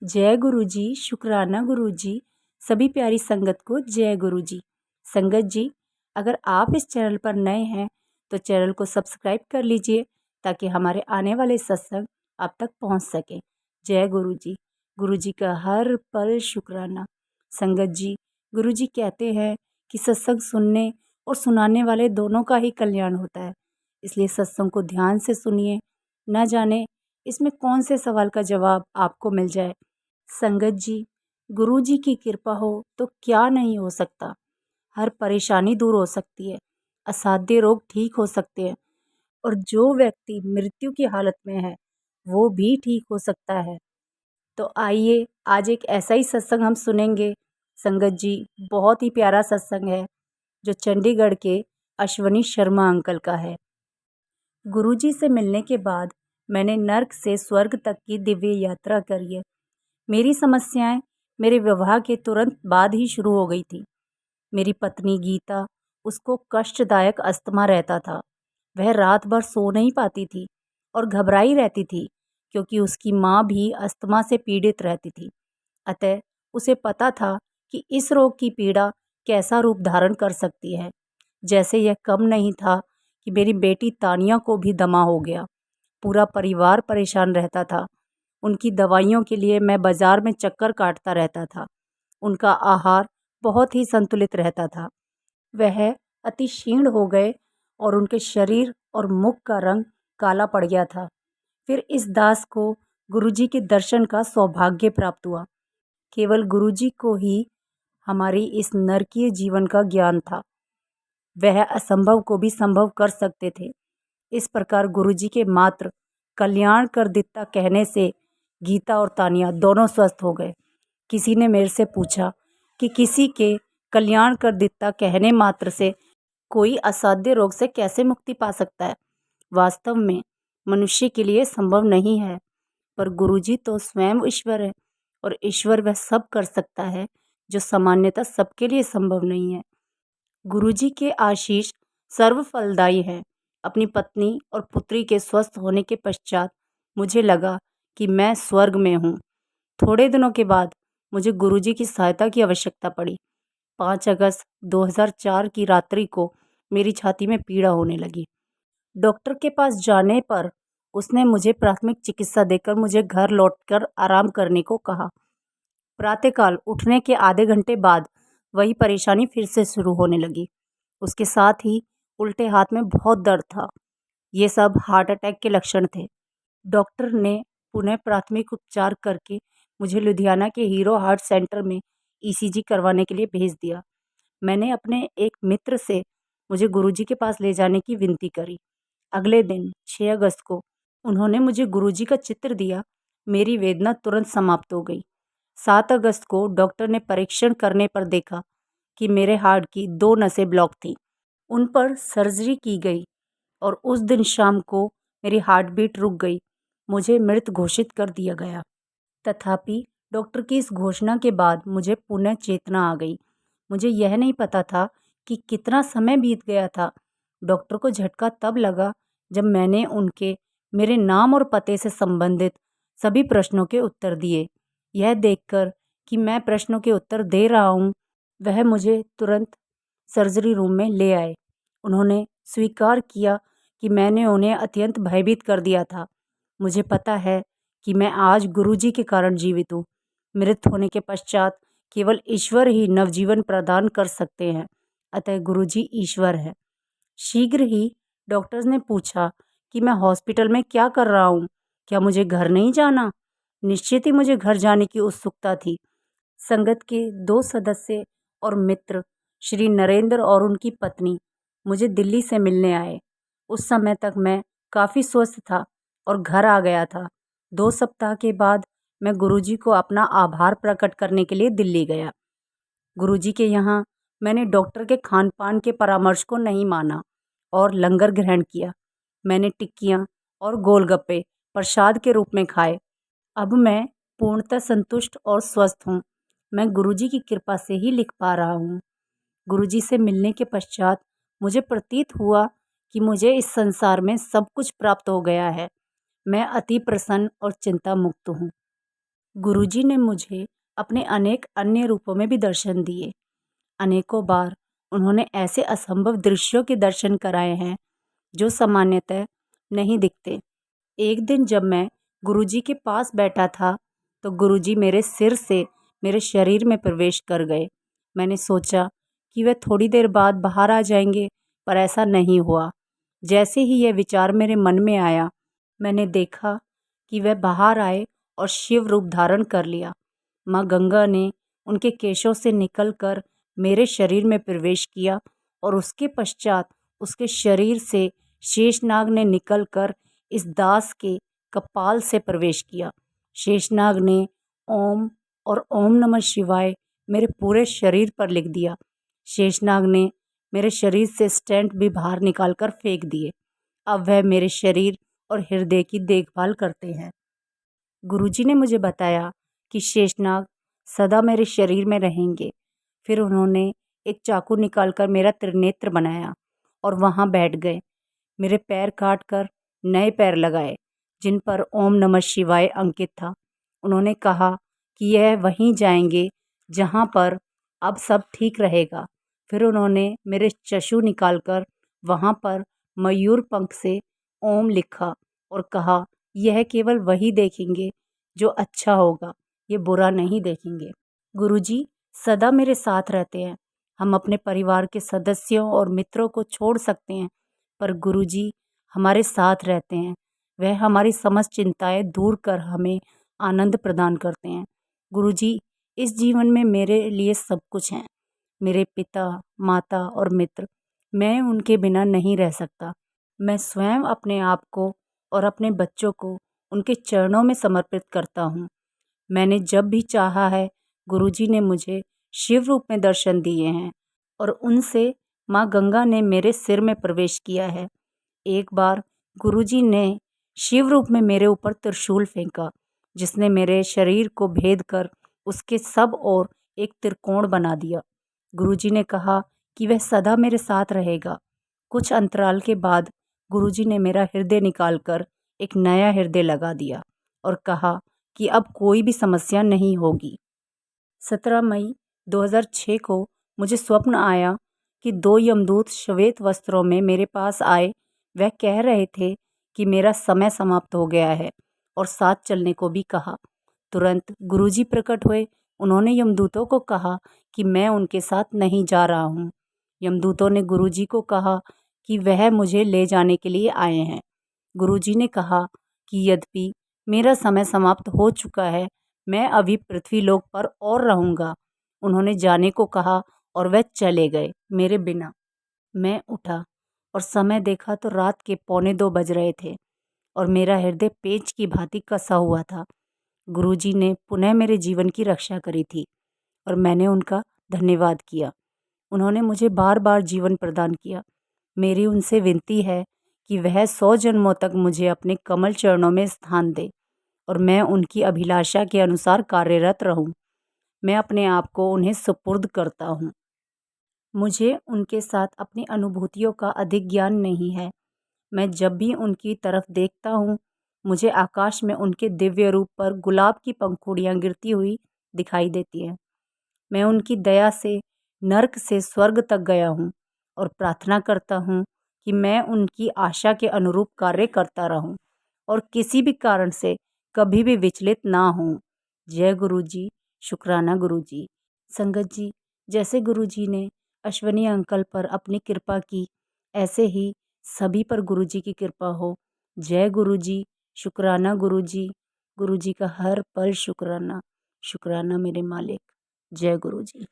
जय गुरु जी, शुक्राना गुरु जी। सभी प्यारी संगत को जय गुरु जी। संगत जी, अगर आप इस चैनल पर नए हैं तो चैनल को सब्सक्राइब कर लीजिए ताकि हमारे आने वाले सत्संग आप तक पहुंच सके। जय गुरु जी। गुरु जी का हर पल शुक्राना। संगत जी, गुरु जी कहते हैं कि सत्संग सुनने और सुनाने वाले दोनों का ही कल्याण होता है, इसलिए सत्संग को ध्यान से सुनिए। न जाने इसमें कौन से सवाल का जवाब आपको मिल जाए। संगत जी, गुरु जी की कृपा हो तो क्या नहीं हो सकता। हर परेशानी दूर हो सकती है, असाध्य रोग ठीक हो सकते हैं और जो व्यक्ति मृत्यु की हालत में है वो भी ठीक हो सकता है। तो आइए आज एक ऐसा ही सत्संग हम सुनेंगे। संगत जी, बहुत ही प्यारा सत्संग है जो चंडीगढ़ के अश्वनी शर्मा अंकल का है। गुरुजी से मिलने के बाद मैंने नर्क से स्वर्ग तक की दिव्य यात्रा करी है। मेरी समस्याएं मेरे विवाह के तुरंत बाद ही शुरू हो गई थी। मेरी पत्नी गीता, उसको कष्टदायक अस्थमा रहता था। वह रात भर सो नहीं पाती थी और घबराई रहती थी क्योंकि उसकी माँ भी अस्थमा से पीड़ित रहती थी। अतः उसे पता था कि इस रोग की पीड़ा कैसा रूप धारण कर सकती है। जैसे यह कम नहीं था कि मेरी बेटी तानिया को भी दमा हो गया। पूरा परिवार परेशान रहता था। उनकी दवाइयों के लिए मैं बाजार में चक्कर काटता रहता था। उनका आहार बहुत ही संतुलित रहता था। वह अति क्षीण हो गए और उनके शरीर और मुख का रंग काला पड़ गया था। फिर इस दास को गुरुजी के दर्शन का सौभाग्य प्राप्त हुआ। केवल गुरुजी को ही हमारी इस नरकीय जीवन का ज्ञान था। वह असंभव को भी संभव कर सकते थे। इस प्रकार गुरुजी के मात्र कल्याण कर दित्ता कहने से गीता और तानिया दोनों स्वस्थ हो गए। किसी ने मेरे से पूछा कि किसी के कल्याण कर दित्ता कहने मात्र से कोई असाध्य रोग से कैसे मुक्ति पा सकता है। वास्तव में मनुष्य के लिए संभव नहीं है, पर गुरुजी तो स्वयं ईश्वर है और ईश्वर वह सब कर सकता है जो सामान्यतः सबके लिए संभव नहीं है। गुरुजी के आशीष सर्व फलदायी हैं। अपनी पत्नी और पुत्री के स्वस्थ होने के पश्चात मुझे लगा कि मैं स्वर्ग में हूँ। थोड़े दिनों के बाद मुझे गुरुजी की सहायता की आवश्यकता पड़ी। 5 अगस्त 2004 की रात्रि को मेरी छाती में पीड़ा होने लगी। डॉक्टर के पास जाने पर उसने मुझे प्राथमिक चिकित्सा देकर मुझे घर लौटकर आराम करने को कहा। प्रातःकाल उठने के आधे घंटे बाद वही परेशानी फिर से शुरू होने लगी। उसके साथ ही उल्टे हाथ में बहुत दर्द था। ये सब हार्ट अटैक के लक्षण थे। डॉक्टर ने पुनः प्राथमिक उपचार करके मुझे लुधियाना के हीरो हार्ट सेंटर में ईसीजी करवाने के लिए भेज दिया। मैंने अपने एक मित्र से मुझे गुरुजी के पास ले जाने की विनती करी। अगले दिन 6 अगस्त को उन्होंने मुझे गुरुजी का चित्र दिया। मेरी वेदना तुरंत समाप्त हो गई। 7 अगस्त को डॉक्टर ने परीक्षण करने पर देखा कि मेरे हार्ट की 2 नसें ब्लॉक थीं। उन पर सर्जरी की गई और उस दिन शाम को मेरी हार्ट बीट रुक गई। मुझे मृत घोषित कर दिया गया। तथापि डॉक्टर की इस घोषणा के बाद मुझे पुनः चेतना आ गई। मुझे यह नहीं पता था कि कितना समय बीत गया था। डॉक्टर को झटका तब लगा जब मैंने उनके मेरे नाम और पते से संबंधित सभी प्रश्नों के उत्तर दिए। यह देखकर कि मैं प्रश्नों के उत्तर दे रहा हूँ, वह मुझे तुरंत सर्जरी रूम में ले आए। उन्होंने स्वीकार किया कि मैंने उन्हें अत्यंत भयभीत कर दिया था। मुझे पता है कि मैं आज गुरुजी के कारण जीवित हूँ। मृत होने के पश्चात केवल ईश्वर ही नवजीवन प्रदान कर सकते हैं, अतः गुरुजी ईश्वर है। शीघ्र ही डॉक्टर्स ने पूछा कि मैं हॉस्पिटल में क्या कर रहा हूँ, क्या मुझे घर नहीं जाना? निश्चित ही मुझे घर जाने की उत्सुकता थी। संगत के 2 सदस्य और मित्र श्री नरेंद्र और उनकी पत्नी मुझे दिल्ली से मिलने आए। उस समय तक मैं काफ़ी स्वस्थ था और घर आ गया था। 2 सप्ताह के बाद मैं गुरुजी को अपना आभार प्रकट करने के लिए दिल्ली गया। गुरुजी के यहाँ मैंने डॉक्टर के खान पान के परामर्श को नहीं माना और लंगर ग्रहण किया। मैंने टिक्कियाँ और गोलगप्पे प्रसाद के रूप में खाए। अब मैं पूर्णतः संतुष्ट और स्वस्थ हूँ। मैं गुरुजी की कृपा से ही लिख पा रहा हूँ। गुरुजी से मिलने के पश्चात मुझे प्रतीत हुआ कि मुझे इस संसार में सब कुछ प्राप्त हो गया है। मैं अति प्रसन्न और चिंता मुक्त हूँ। गुरुजी ने मुझे अपने अनेक अन्य रूपों में भी दर्शन दिए। अनेकों बार उन्होंने ऐसे असंभव दृश्यों के दर्शन कराए हैं जो सामान्यतः नहीं दिखते। एक दिन जब मैं गुरुजी के पास बैठा था तो गुरुजी मेरे सिर से मेरे शरीर में प्रवेश कर गए। मैंने सोचा कि वह थोड़ी देर बाद बाहर आ जाएंगे, पर ऐसा नहीं हुआ। जैसे ही यह विचार मेरे मन में आया, मैंने देखा कि वह बाहर आए और शिव रूप धारण कर लिया। माँ गंगा ने उनके केशों से निकलकर मेरे शरीर में प्रवेश किया और उसके पश्चात उसके शरीर से शेषनाग ने निकलकर इस दास के कपाल से प्रवेश किया। शेषनाग ने ओम और ओम नमः शिवाय मेरे पूरे शरीर पर लिख दिया। शेषनाग ने मेरे शरीर से स्टेंट भी बाहर निकालकर फेंक दिए। अब वह मेरे शरीर और हृदय की देखभाल करते हैं। गुरुजी ने मुझे बताया कि शेषनाग सदा मेरे शरीर में रहेंगे। फिर उन्होंने एक चाकू निकालकर मेरा त्रिनेत्र बनाया और वहाँ बैठ गए। मेरे पैर काट कर नए पैर लगाए जिन पर ओम नमः शिवाय अंकित था। उन्होंने कहा कि यह वहीं जाएंगे जहाँ पर अब सब ठीक रहेगा। फिर उन्होंने मेरे चक्षु निकालकर वहाँ पर मयूर पंख से ओम लिखा और कहा, यह केवल वही देखेंगे जो अच्छा होगा, ये बुरा नहीं देखेंगे। गुरुजी सदा मेरे साथ रहते हैं। हम अपने परिवार के सदस्यों और मित्रों को छोड़ सकते हैं, पर गुरुजी हमारे साथ रहते हैं। वह हमारी समस्त चिंताएं दूर कर हमें आनंद प्रदान करते हैं। गुरुजी इस जीवन में मेरे लिए सब कुछ हैं। मेरे पिता, माता और मित्र। मैं उनके बिना नहीं रह सकता। मैं स्वयं अपने आप को और अपने बच्चों को उनके चरणों में समर्पित करता हूँ। मैंने जब भी चाहा है, गुरुजी ने मुझे शिव रूप में दर्शन दिए हैं और उनसे माँ गंगा ने मेरे सिर में प्रवेश किया है। एक बार गुरुजी ने शिव रूप में मेरे ऊपर त्रिशूल फेंका, जिसने मेरे शरीर को भेद कर उसके सब ओर एक त्रिकोण बना दिया। गुरुजी ने कहा कि वह सदा मेरे साथ रहेगा। कुछ अंतराल के बाद गुरुजी ने मेरा हृदय निकालकर एक नया हृदय लगा दिया और कहा कि अब कोई भी समस्या नहीं होगी। 17 मई 2006 को मुझे स्वप्न आया कि दो यमदूत श्वेत वस्त्रों में मेरे पास आए। वह कह रहे थे कि मेरा समय समाप्त हो गया है और साथ चलने को भी कहा। तुरंत गुरुजी प्रकट हुए। उन्होंने यमदूतों को कहा कि मैं उनके साथ नहीं जा रहा हूँ। यमदूतों ने गुरुजी को कहा कि वह मुझे ले जाने के लिए आए हैं। गुरुजी ने कहा कि यद्यपि मेरा समय समाप्त हो चुका है, मैं अभी पृथ्वीलोक पर और रहूँगा। उन्होंने जाने को कहा और वह चले गए मेरे बिना। मैं उठा और समय देखा तो रात के 1:45 बज रहे थे और मेरा हृदय पेंच की भांति कसा हुआ था। गुरुजी ने पुनः मेरे जीवन की रक्षा करी थी और मैंने उनका धन्यवाद किया। उन्होंने मुझे बार बार जीवन प्रदान किया। मेरी उनसे विनती है कि वह 100 जन्मों तक मुझे अपने कमल चरणों में स्थान दे और मैं उनकी अभिलाषा के अनुसार कार्यरत रहूं। मैं अपने आप को उन्हें सुपुर्द करता हूँ। मुझे उनके साथ अपनी अनुभूतियों का अधिक ज्ञान नहीं है। मैं जब भी उनकी तरफ देखता हूँ, मुझे आकाश में उनके दिव्य रूप पर गुलाब की पंखुड़ियाँ गिरती हुई दिखाई देती हैं। मैं उनकी दया से नर्क से स्वर्ग तक गया हूँ और प्रार्थना करता हूँ कि मैं उनकी आशा के अनुरूप कार्य करता रहूँ और किसी भी कारण से कभी भी विचलित ना हूँ। जय गुरु जी। शुक्राना गुरु जी। संगत जी, जैसे गुरु जी ने अश्वनी अंकल पर अपनी कृपा की, ऐसे ही सभी पर गुरु जी की कृपा हो। जय गुरु जी। शुक्राना गुरु जी। गुरु जी का हर पल शुक्राना। शुक्राना मेरे मालिक। जय गुरु जी।